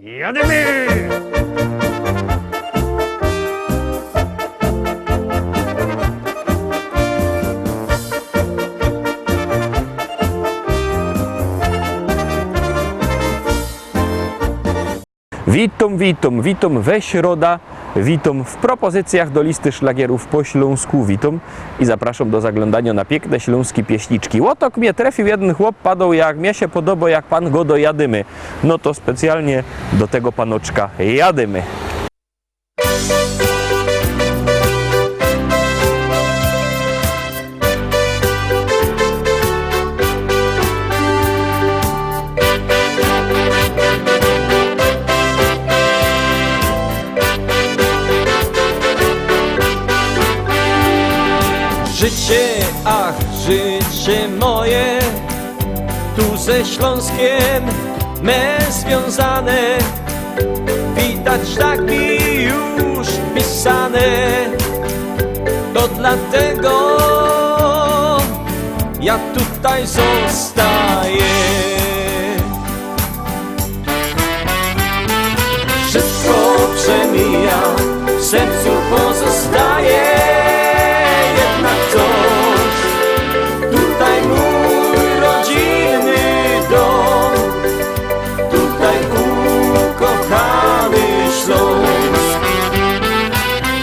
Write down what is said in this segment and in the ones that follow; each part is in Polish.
Jadymy! Witam we środa, witam w propozycjach do listy szlagierów po śląsku, witam i zapraszam do zaglądania na piękne śląskie pieśniczki. Łotok mnie trafił jeden chłop, padał jak mnie się podoba, jak pan go dojadymy. No to specjalnie do tego panoczka jadymy. Życie, ach, życie moje, tu ze Śląskiem me związane, widać tak mi już pisane, to dlatego ja tutaj zostaję. Wszystko przemija, w sercu pozostaje. Tutaj mój rodzinny dom, tutaj ukochany Śląsk.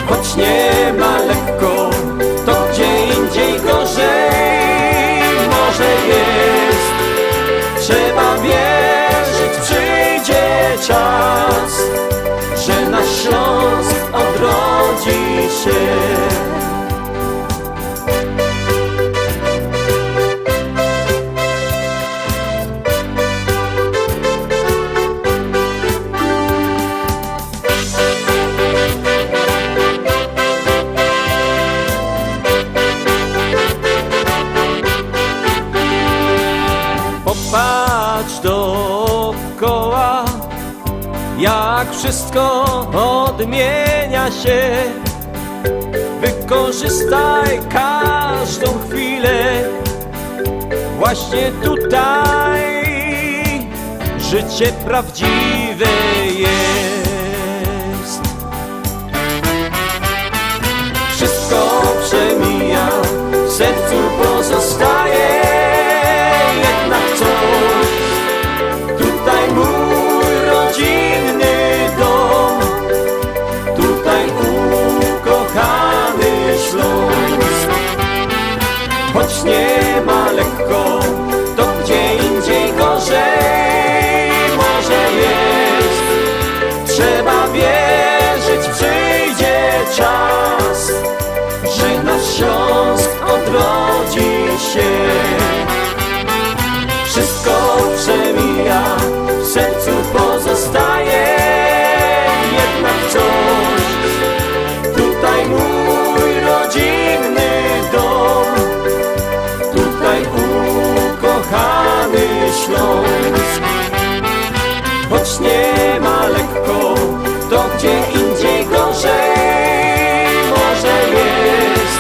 Choć nie ma lekko, to gdzie indziej gorzej może jest. Trzeba wierzyć, przyjdzie czas, że nasz Śląsk odrodzi się. Popatrz dookoła, jak wszystko odmienia się. Wykorzystaj każdą chwilę, właśnie tutaj życie prawdziwe jest. Wszystko przemija, w sercu pozostaje. Tutaj mój rodzinny dom, tutaj ukochany Śląsk. Choć nie ma lekko, to gdzie indziej gorzej może jest. Trzeba wierzyć, przyjdzie czas, że nasz Śląsk odrodzi się. Wszystko przemija, w sercu pozostaje jednak coś. Tutaj mój rodzinny dom, tutaj ukochany Śląsk. Choć nie ma lekko, to gdzie indziej gorzej może jest.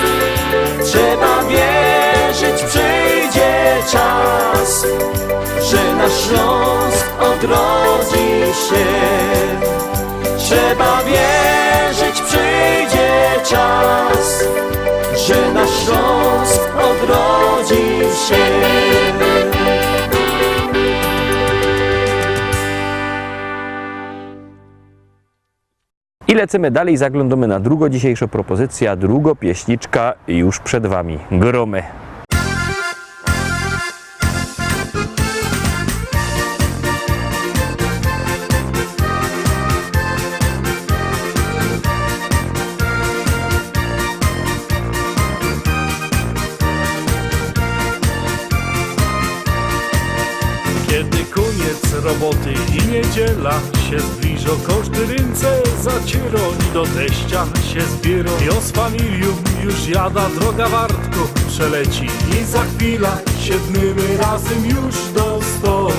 Trzeba wierzyć, przyjdzie czas, że nasz Śląsk odrodzi się. Trzeba wierzyć, przyjdzie czas, że nasz Śląsk odrodzi się. I lecimy dalej, zaglądamy na drugą dzisiejszą propozycję, druga pieśniczka już przed wami. Gromy. Kiedy koniec roboty i niedziela się zbliżą, każdy ręce zaciero i do teścia się zbiero. Jo z familią już jada, droga Wartko przeleci i za chwilę siedmymy razem już do stołu.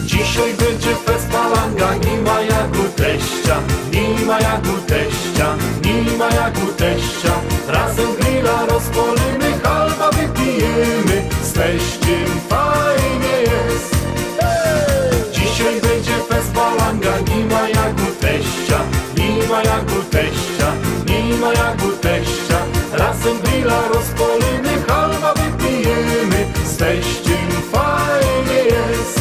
Dzisiaj będzie fest palanga, nie ma jak u teścia, nie ma jak u teścia, nie ma jak u teścia. Razem grilla rozpolimy, halba wypijemy, z teściem fajnie jest. Dzisiaj grilla rozpolimy, halba wypijemy, z teściem fajnie jest.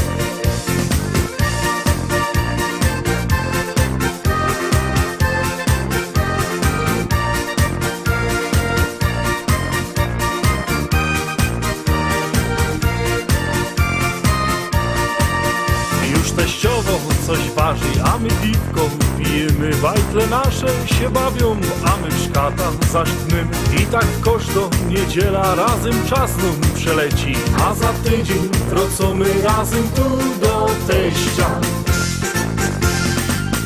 Już teściowo coś waży, a my piwko pijemy. Bajtle nasze się bawią, a my w szkatach zasztnymy. I tak koszto niedziela, razem czas nam przeleci. A za tydzień wrócimy razem tu do teścia.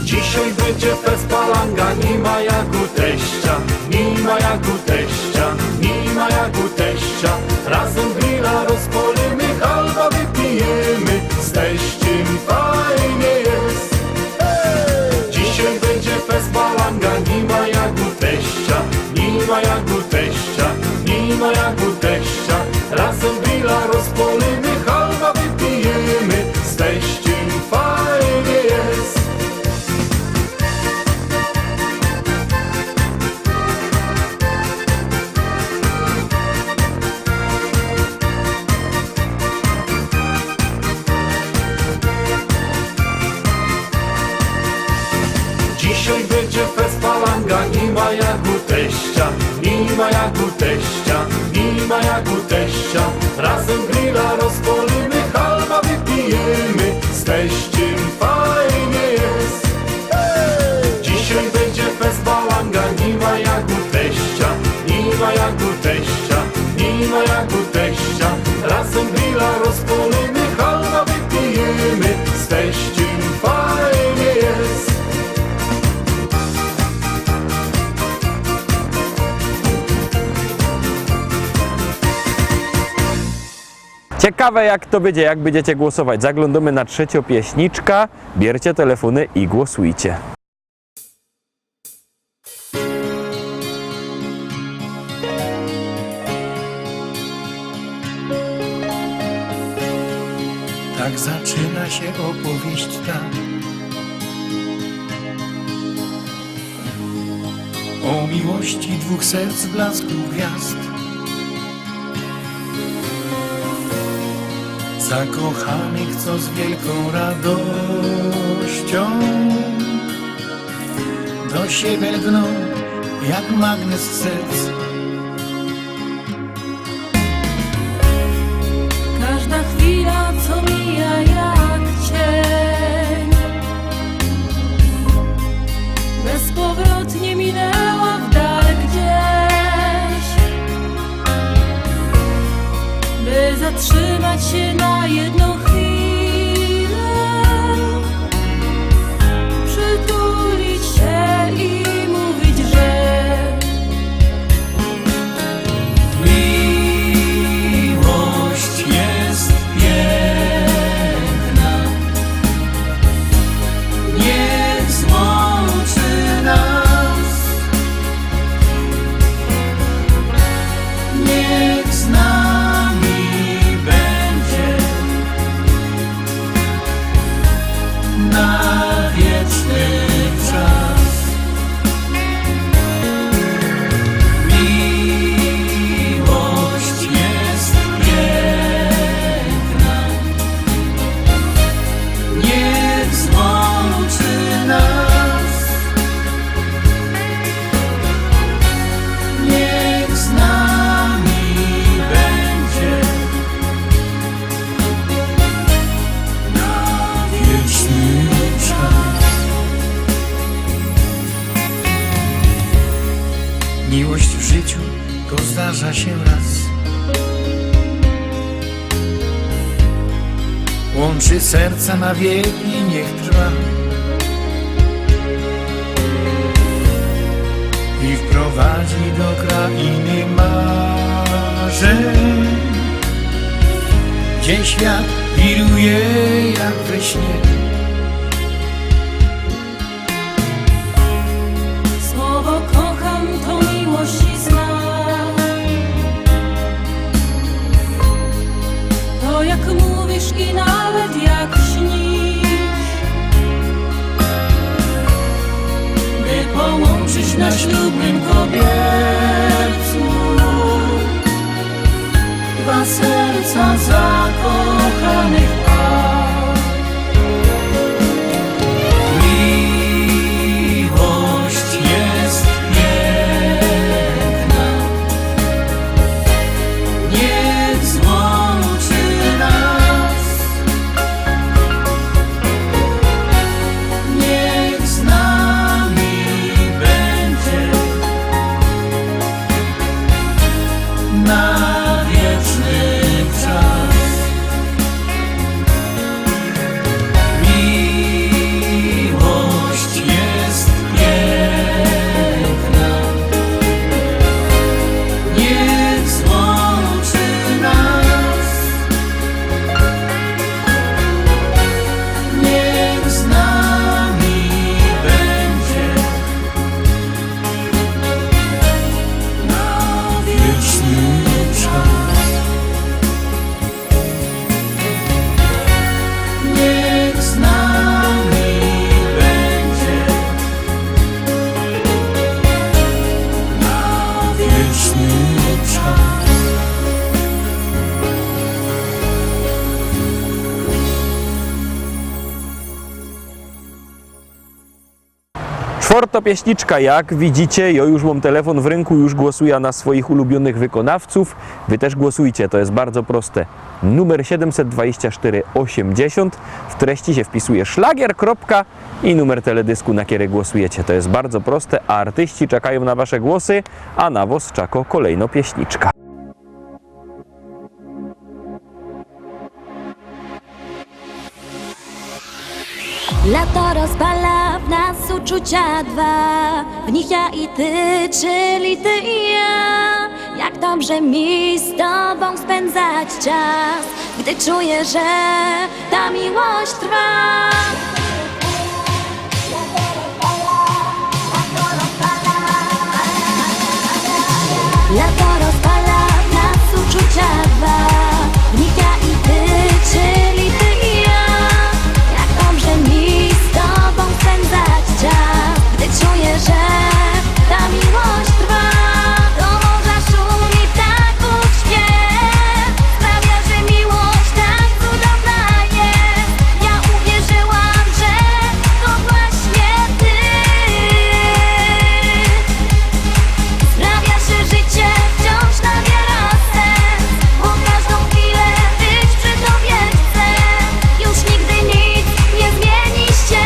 Dzisiaj będzie fest palanga, nie ma jak u teścia. Nie ma jak u teścia, nie ma jak u teścia. Razem grilla rozpolimy, halba wypijemy, z teściem fajnie jest. Dzisiaj będzie fest palanga, nie ma jak u teścia. Nie ma jak u teścia, nie ma jak u teścia. Razem grilla rozpolimy, halba wypijemy, z teściem fajnie jest. Dzisiaj będzie fest palanga, nie ma jak u teścia. Nie ma jak u teścia, nie ma jak u teścia. Razem grilla rozpolimy, halba wypijemy, z teściem fajnie jest. Dzisiaj będzie fest palanga, nie ma jak u teścia. Nie ma jak u teścia, nie ma jak u teścia. Razem grilla rozpolimy, halba wypijemy, z teściem fajnie jest. Ciekawe jak to będzie, jak będziecie głosować. Zaglądamy na trzecią pieśniczka. Bierzcie telefony i głosujcie. Tak zaczyna się opowieść ta o miłości dwóch serc blasku gwiazd. Zakochanych, co z wielką radością do siebie lgną jak magnes serc. Każda chwila, co mija jak cień, bezpowrotnie minęła w dal gdzieś, by zatrzymać się na jedną chwilę, przytulić się i mówić, że Miłość jest piękna, niech złączy nas, niech z nami będzie na wieczny czas. Miłość jest piękna, niech złączy nas, niech z nami będzie na wieczny czas. Miłość w życiu to zdarza się raz. Łączy serca na wieki, niech trwa i wprowadzi do krainy marzeń, gdzie świat wiruje jak we śnie. słowo kocham to miłość i znak. To jak mówisz i nawet jak śnisz, by połączyć na ślubnym kobiercu dla serca zakochanych par. Miłość jest piękna, niech złączy nas, niech z nami będzie na wieczny czas. Miłość jest piękna, niech złączy nas, niech z nami będzie na wieczny czas. Niech z nami będzie na wieczny czas. Czwortopieśniczka, jak widzicie, ja już mam telefon w ręku, już głosuję na swoich ulubionych wykonawców. Wy też głosujcie, to jest bardzo proste. Numer 72480, w treści się wpisuje szlagier, kropka i numer teledysku, na który głosujecie. To jest bardzo proste, a artyści czekają na wasze głosy, a na was czeka kolejno pieśniczka. Lato rozpala w nas uczucia dwa, w nich ja i ty, czyli ty i ja. Jak dobrze mi z tobą spędzać czas, gdy czuję, że ta miłość trwa. Lato rozpala w nas uczucia dwa, w nich ja i ty, czyli ty i ja. Jak dobrze mi z tobą spędzać czas, gdy czuję, że ta miłość trwa. Do morza szumi ptaków śpiew, sprawia, że miłość tak cudowna jest. Ja uwierzyłam, że to właśnie ty. Sprawia, że życie wciąż nabiera sens, bo każdą chwilę być przy tobie chcę. Już nigdy nic nie zmieni się,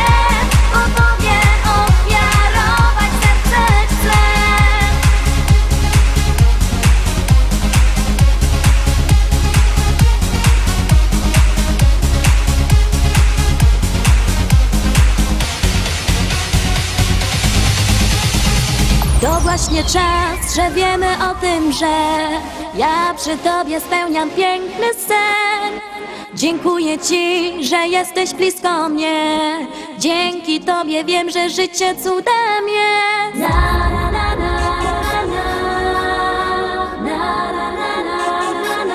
bo tobie ofiarować serce chcę. To właśnie czas, że wiemy o tym, że ja przy tobie spełniam piękny sen. Dziękuję ci, że jesteś blisko mnie. Dzięki tobie wiem, że życie cudem jest. Na, na, na, na, na, na, na, na, na, na, na, na, na,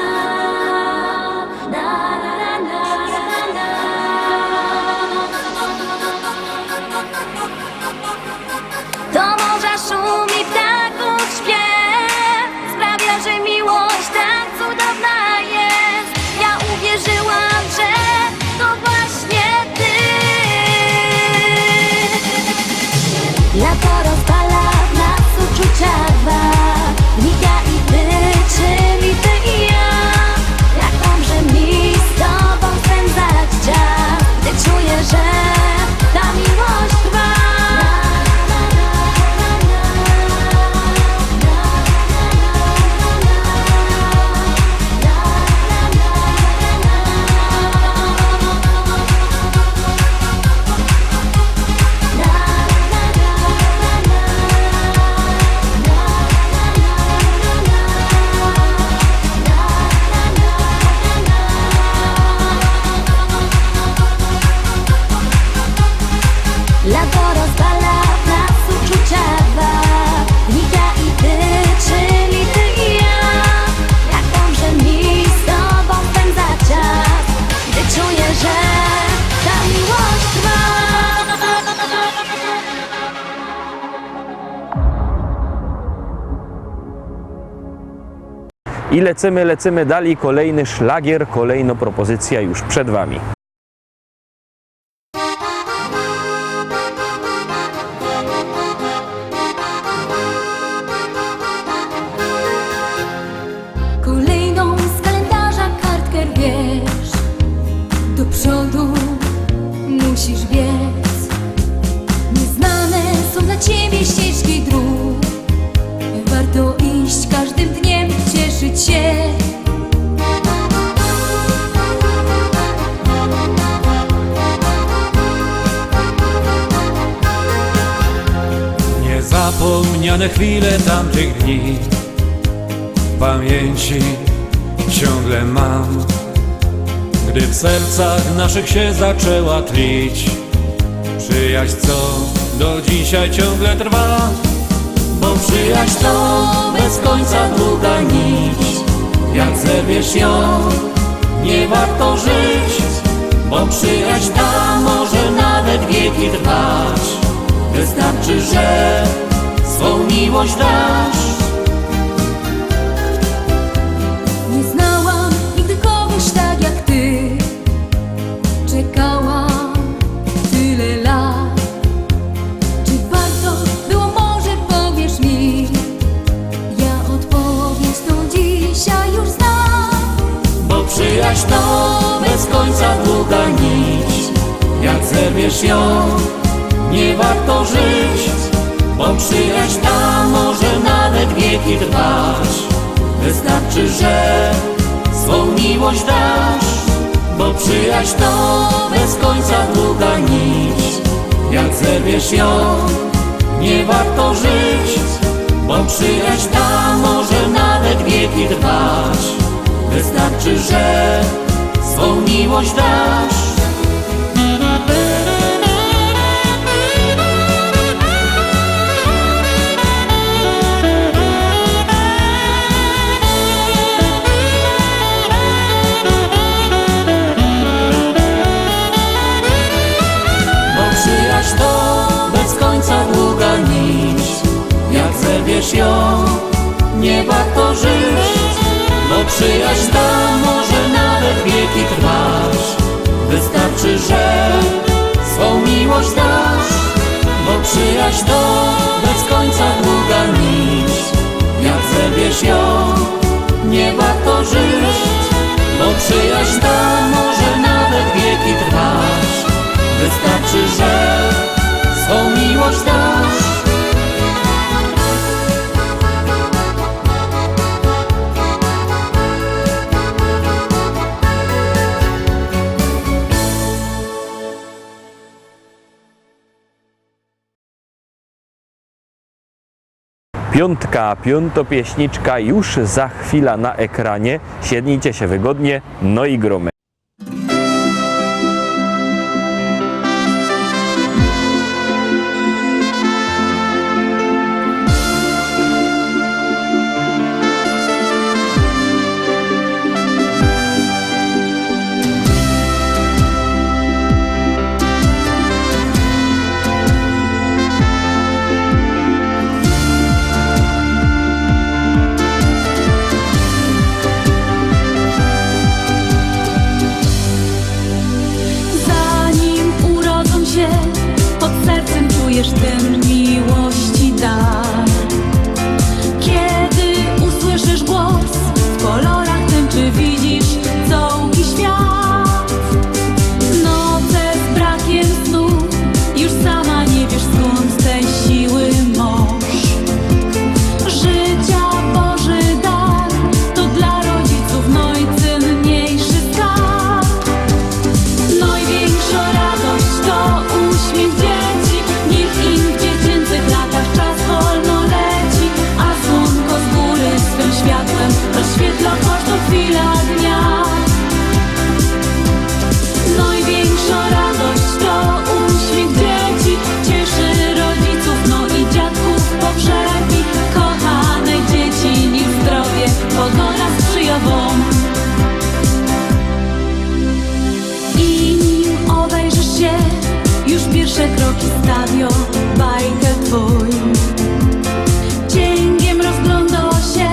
do morza szumi ptaków śpiew, sprawia, że miłość tak cudowna jest. Ja uwierzyłam, że to właśnie ty. Lato rozpala w nas uczucia dwa, w nich ja i ty, czyli ty i ja. Jak dobrze mi z tobą spędzać czas, gdy czuję, że ta miłość trwa. Lato rozpala w nas uczucia dwa, w nich ja i ty, czyli ty i ja. Jak dobrze mi z tobą spędzać czas, gdy czuję, że ta miłość trwa. I lecimy dalej, kolejny szlagier, kolejna propozycja już przed Wami. Kolejną z kalendarza kartkę rwiesz, do przodu musisz biec. Nieznane są dla ciebie ścieżki dróg, warto iść każdym dniem, cieszyć się. Niezapomniane chwile tamtych dni w pamięci ciągle mam, gdy w sercach naszych się zaczęła tlić przyjaźń, co do dzisiaj ciągle trwa. Bo przyjaźń to bez końca długa nić, jak zerwiesz ją, nie warto żyć. Bo przyjaźń ta może nawet wieki trwać, wystarczy, że swą miłość dasz. Nie znałam nigdy kogoś tak jak ty, czekałam tyle lat. Czy warto było, może powiesz mi? Ja odpowiedź tą dzisiaj już znam. Bo przyjaźń to bez końca długa nić, jak zerwiesz ją, nie warto żyć. Bo przyjaźń ta może nawet wieki trwać, wystarczy, że swą miłość dasz. Bo przyjaźń to bez końca długa nić, jak zerwiesz ją, nie warto żyć. Bo przyjaźń ta może nawet wieki trwać, wystarczy, że swą miłość dasz. Przyjaźń to bez końca długa nić, jak zerwiesz ją, nie warto żyć. Bo przyjaźń ta może nawet wieki trwać, wystarczy, że swą miłość dasz. Bo przyjaźń to bez końca długa nić, jak zerwiesz ją, nie warto żyć. Bo przyjaźń ta może nawet wieki trwać, wystarczy, że swą miłość dasz. Piątka, piątopieśniczka już za chwilę na ekranie. Siednijcie się wygodnie, no i gromy. Czujesz ten miłości dar. Kiedy usłyszysz głos, w kolorach tęczy widzisz całki świat. Noce z brakiem snu, już sama nie wiesz skąd tej siły moż. Życia Boży dar, to dla rodziców najcenniejszy skarb. Największa radość to uśmiech dzieci, niech im w dziecięcych latach czas wolno leci, a słonko z góry swym światłem rozświetla każdą chwilę dnia. Największa radość to uśmiech dzieci, cieszy rodziców, no i dziadków pogrzebi. Kochane dzieci, niech zdrowie pogoda sprzyja wam. I nim obejrzysz się, już pierwsze kroki stawią bajkę twój. Cięgiem rozgląda się,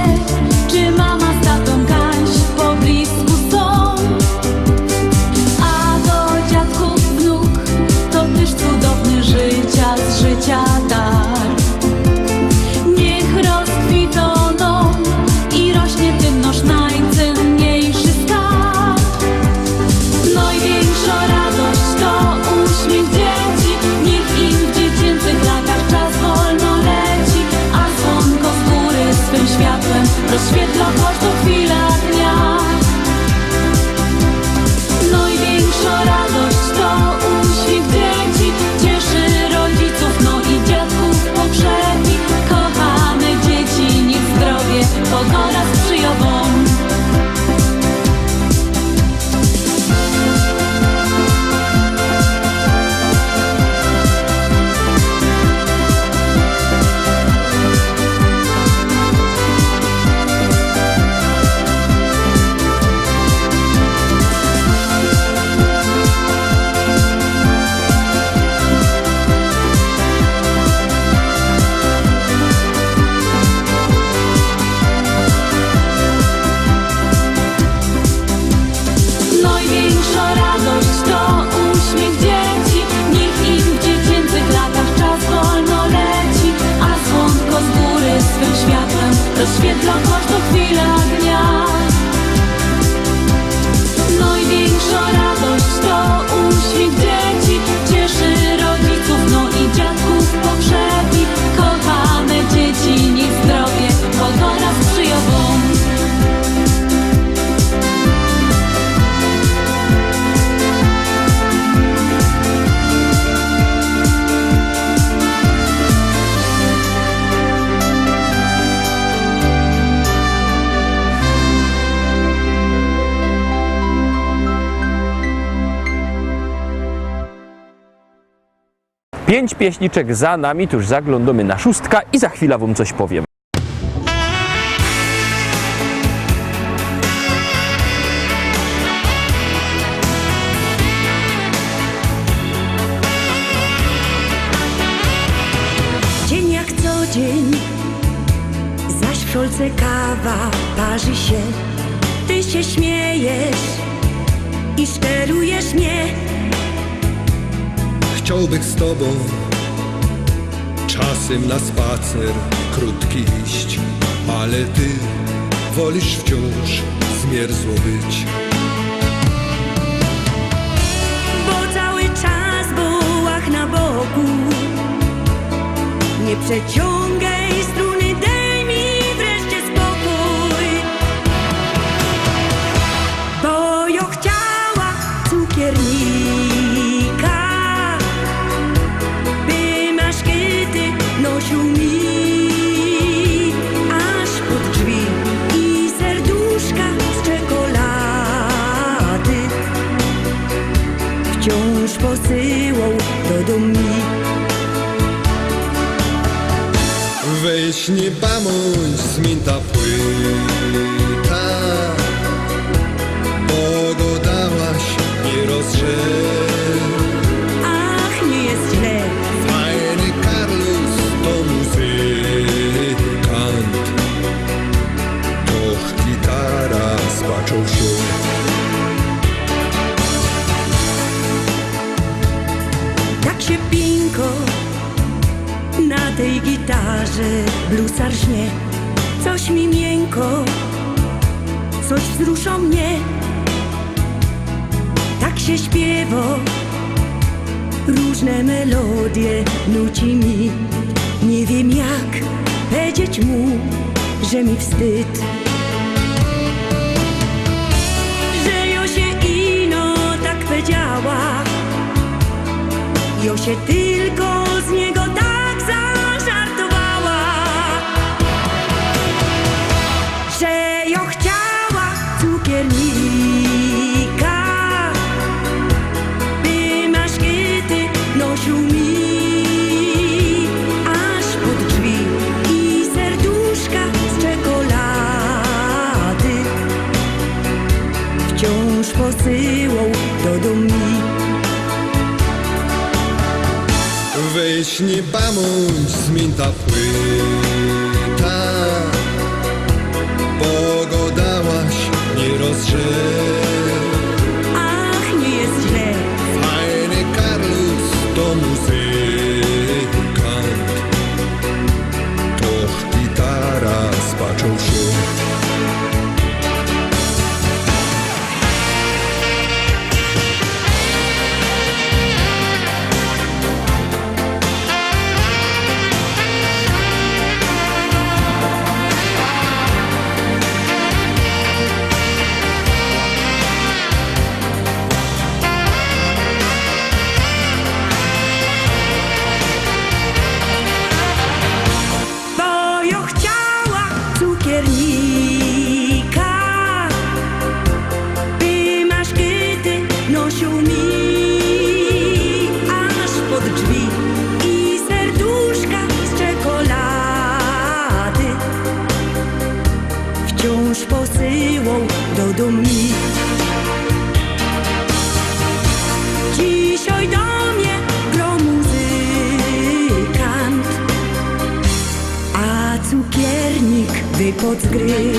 czy mama z tatą 5 pieśniczek za nami, tuż zaglądamy na 6 i za chwilę wam coś powiem. Dzień jak co dzień, zaś w szolce kawa parzy się. Ty się śmiejesz i szczerujesz mnie. Chciałbym z tobą czasem na spacer krótki iść, ale ty wolisz wciąż zmierzło być. Bo cały czas bułach na boku. Nie przeciągaj struny, daj mi wreszcie spokój. Bo ja chciała cukiernika, by maszkety nosił mi aż pod drzwi i serduszka z czekolady wciąż posyłał do domu. Weź nie bądź zmięta płyta, bo go dałaś nie rozrze. Ach, nie jest źle. Fajny Carlos to muzykant, doch gitara spaczą się. Tak się pinko na tej gitarze bluesar żnie. Coś mi miękko, coś wzrusza mnie. Tak się śpiewa, różne melodie nuci mi. Nie wiem jak powiedzieć mu, że mi wstyd, że ja się ino tak powiedziała. Ja się tylko z niego tak zażartowała, że ja chciała cukiernika, by maszkety nosił mi aż pod drzwi i serduszka z czekolady wciąż posyłał do domu. Weź nie bądź zmięta płyta, bo go dałaś nie rozrze. Ach, nie jest źle. Fajny Carlos to muzykant, doch gitara spaczą się. Bo ja chciała cukiernika, by maszkety nosił mi aż pod drzwi i serduszka z czekolady wciąż posyłał do domu. Dzisiaj do mnie gra muzykant, a cukiernik wypadł z gry.